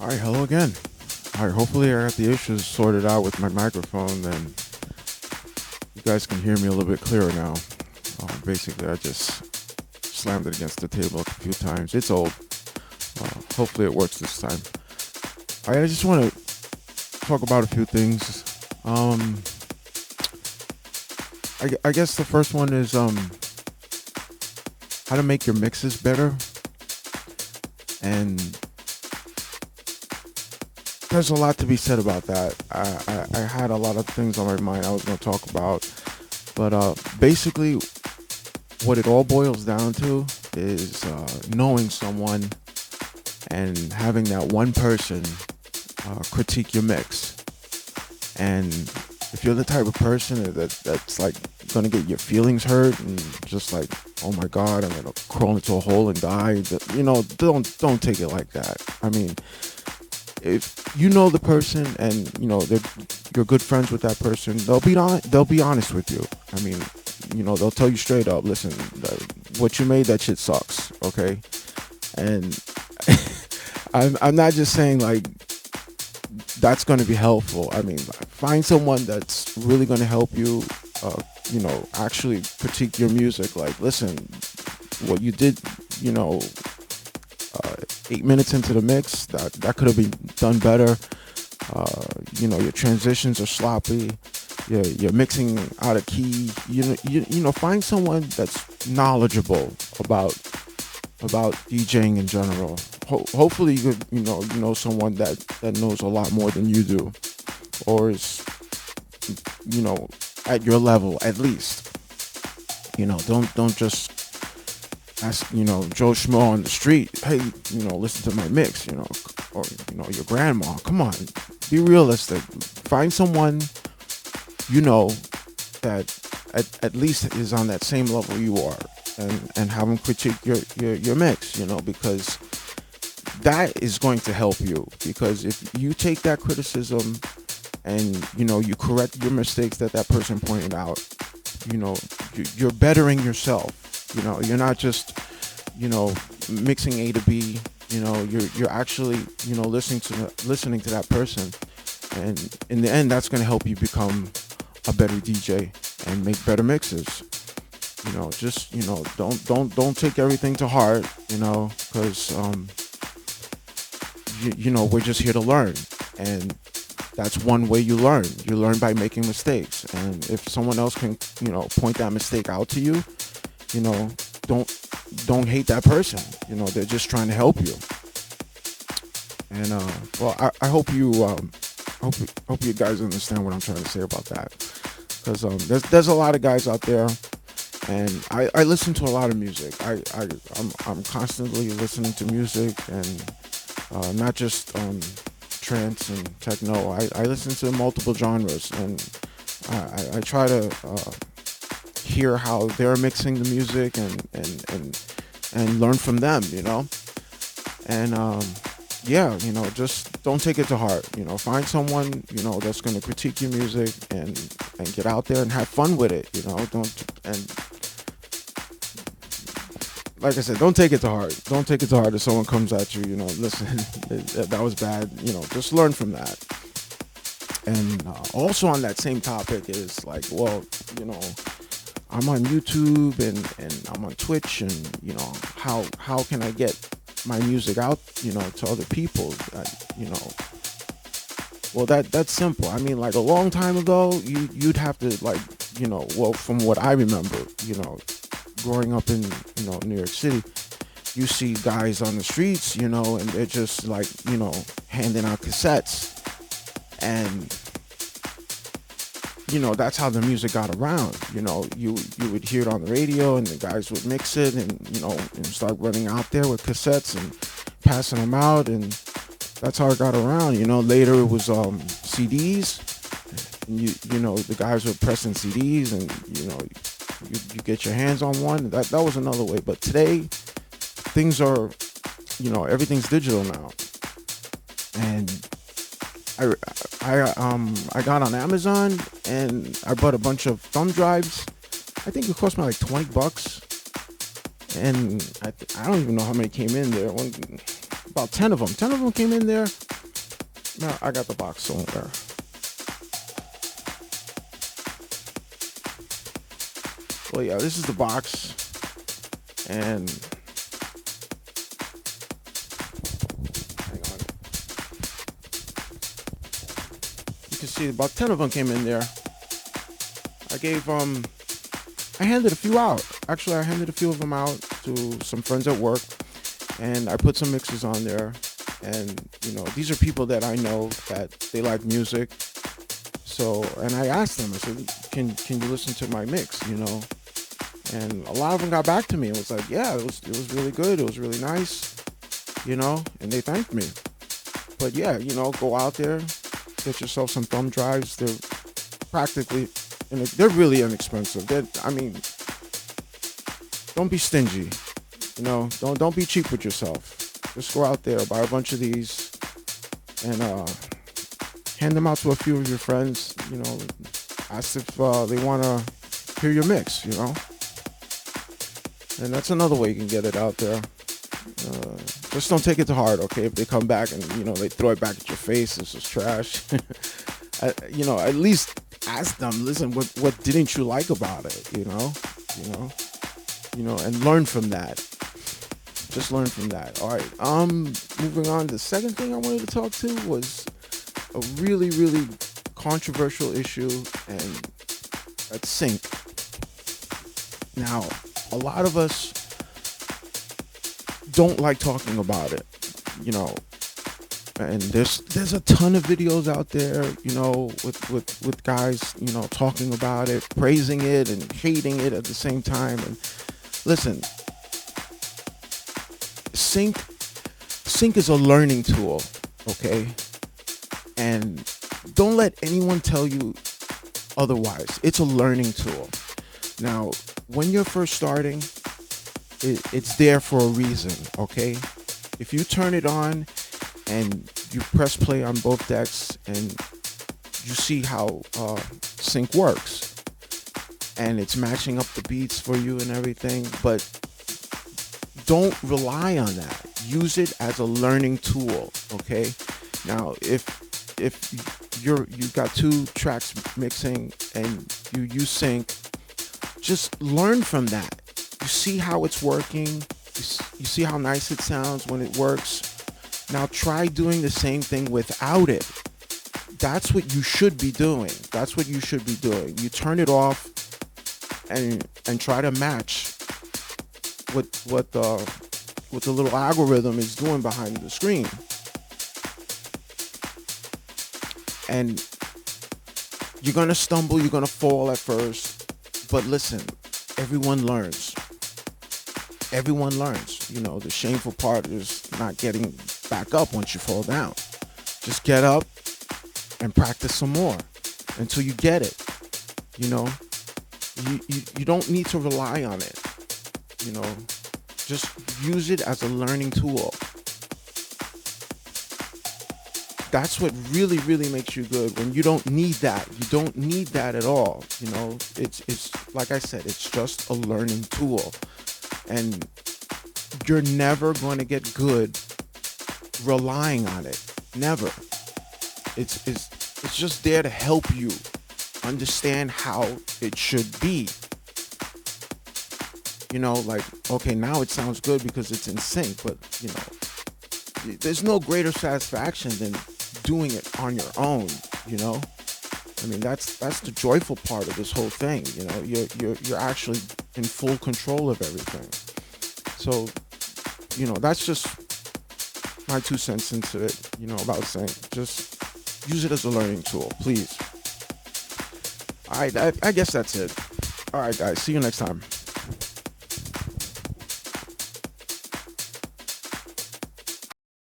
All right, hello again. All right, hopefully I got the issues sorted out with my microphone, and you guys can hear me a little bit clearer now. Basically, I just slammed it against the table a few times. It's old. Hopefully it works this time. All right, I just want to talk about a few things. Um, I guess the first one is how to make your mixes better. And there's a lot to be said about that. I had a lot of things on my mind I was going to talk about. But basically, what it all boils down to is knowing someone and having that one person critique your mix. And if you're the type of person that's like gonna get your feelings hurt and just like, oh my god, I'm gonna crawl into a hole and die, don't take it like that. I mean, if you know the person and you're good friends with that person, they'll be honest with you. I mean, they'll tell you straight up, listen, what you made, that shit sucks, okay? And I'm not just saying like that's going to be helpful. I mean, find someone that's really going to help you, actually critique your music. Like, listen, what you did, you know, 8 minutes into the mix, that could have been done better. Your transitions are sloppy. You're mixing out of key. Find someone that's knowledgeable about DJing in general. Hopefully, you know someone that knows a lot more than you do, or is at your level at least. Don't just ask Joe Schmo on the street, hey, listen to my mix, or your grandma. Come on, be realistic. Find someone that at least is on that same level you are, and have them critique your mix, because that is going to help you. Because if you take that criticism and you correct your mistakes that person pointed out, you're bettering yourself. You're not just mixing A to B. You're actually listening to that person, and in the end that's going to help you become a better DJ and make better mixes. Just don't take everything to heart, because we're just here to learn, and that's one way you learn. You learn by making mistakes, and if someone else can point that mistake out to you, don't hate that person. They're just trying to help you. And I hope hope you guys understand what I'm trying to say about that, because there's a lot of guys out there, and I listen to a lot of music. I'm constantly listening to music, and not just trance and techno. I listen to multiple genres, and I try to hear how they're mixing the music, and learn from them. And just don't take it to heart. Find someone that's going to critique your music, and get out there and have fun with it. Don't and like I said, don't take it to heart. Don't take it to heart if someone comes at you. Listen, that was bad. Just learn from that. And also on that same topic is like, well, I'm on YouTube, and I'm on Twitch, and how can I get my music out to other people? Well, that's simple. I mean, like a long time ago, you'd have to, like, well, from what I remember, growing up in New York City, you see guys on the streets, and they're just like handing out cassettes, and that's how the music got around. You would hear it on the radio, and the guys would mix it, and start running out there with cassettes and passing them out, and that's how it got around. Later it was CDs, and the guys were pressing CDs, and you get your hands on one. That was another way. But today things are, everything's digital now, and I got on Amazon, and I bought a bunch of thumb drives. I think it cost me like $20, and I don't even know how many came in there. about 10 of them. 10 of them came in there. Now I got the box somewhere. Well, yeah, this is the box. And hang on. You can see about 10 of them came in there. I handed a few out. Actually, I handed a few of them out to some friends at work, and I put some mixes on there. And these are people that I know that they like music. So, and I asked them. I said, "Can you listen to my mix?" And a lot of them got back to me. It was like, "Yeah, it was really good. It was really nice." And they thanked me. But yeah, go out there, get yourself some thumb drives. They're practically, and they're really inexpensive. Don't be stingy. Don't be cheap with yourself. Just go out there, buy a bunch of these, and hand them out to a few of your friends. Ask if they want to hear your mix. And that's another way you can get it out there. Just don't take it to heart, okay? If they come back and they throw it back at your face, this is trash. At least ask them. Listen, what didn't you like about it? And learn from that. Just learn from that. All right. Moving on. The second thing I wanted to talk to was a really, really controversial issue, and that's sync. Now, a lot of us don't like talking about it, and there's a ton of videos out there, with guys, talking about it, praising it and hating it at the same time. And listen, sync is a learning tool, okay? And don't let anyone tell you otherwise. It's a learning tool. Now, when you're first starting, it's there for a reason, okay? If you turn it on and you press play on both decks and you see how sync works, and it's matching up the beats for you and everything, but don't rely on that. Use it as a learning tool, okay? Now, if you've got two tracks mixing and you use sync, just learn from that. You see how it's working. You see how nice it sounds when it works. Now try doing the same thing without it. That's what you should be doing. You turn it off and try to match what the little algorithm is doing behind the screen. And you're gonna stumble, you're gonna fall at first, but listen, everyone learns. The shameful part is not getting back up once you fall down. Just get up and practice some more until you get it. You don't need to rely on it. Just use it as a learning tool. That's what really, really makes you good, when you don't need that. You don't need that at all. It's like I said, it's just a learning tool. And you're never going to get good relying on it. Never. It's just there to help you understand how it should be. Okay, now it sounds good because it's in sync, but there's no greater satisfaction than doing it on your own. That's the joyful part of this whole thing. You're actually in full control of everything. So that's just my 2 cents into it, about sync. Just use it as a learning tool, please. All right, I guess that's it. All right, guys, see you next time.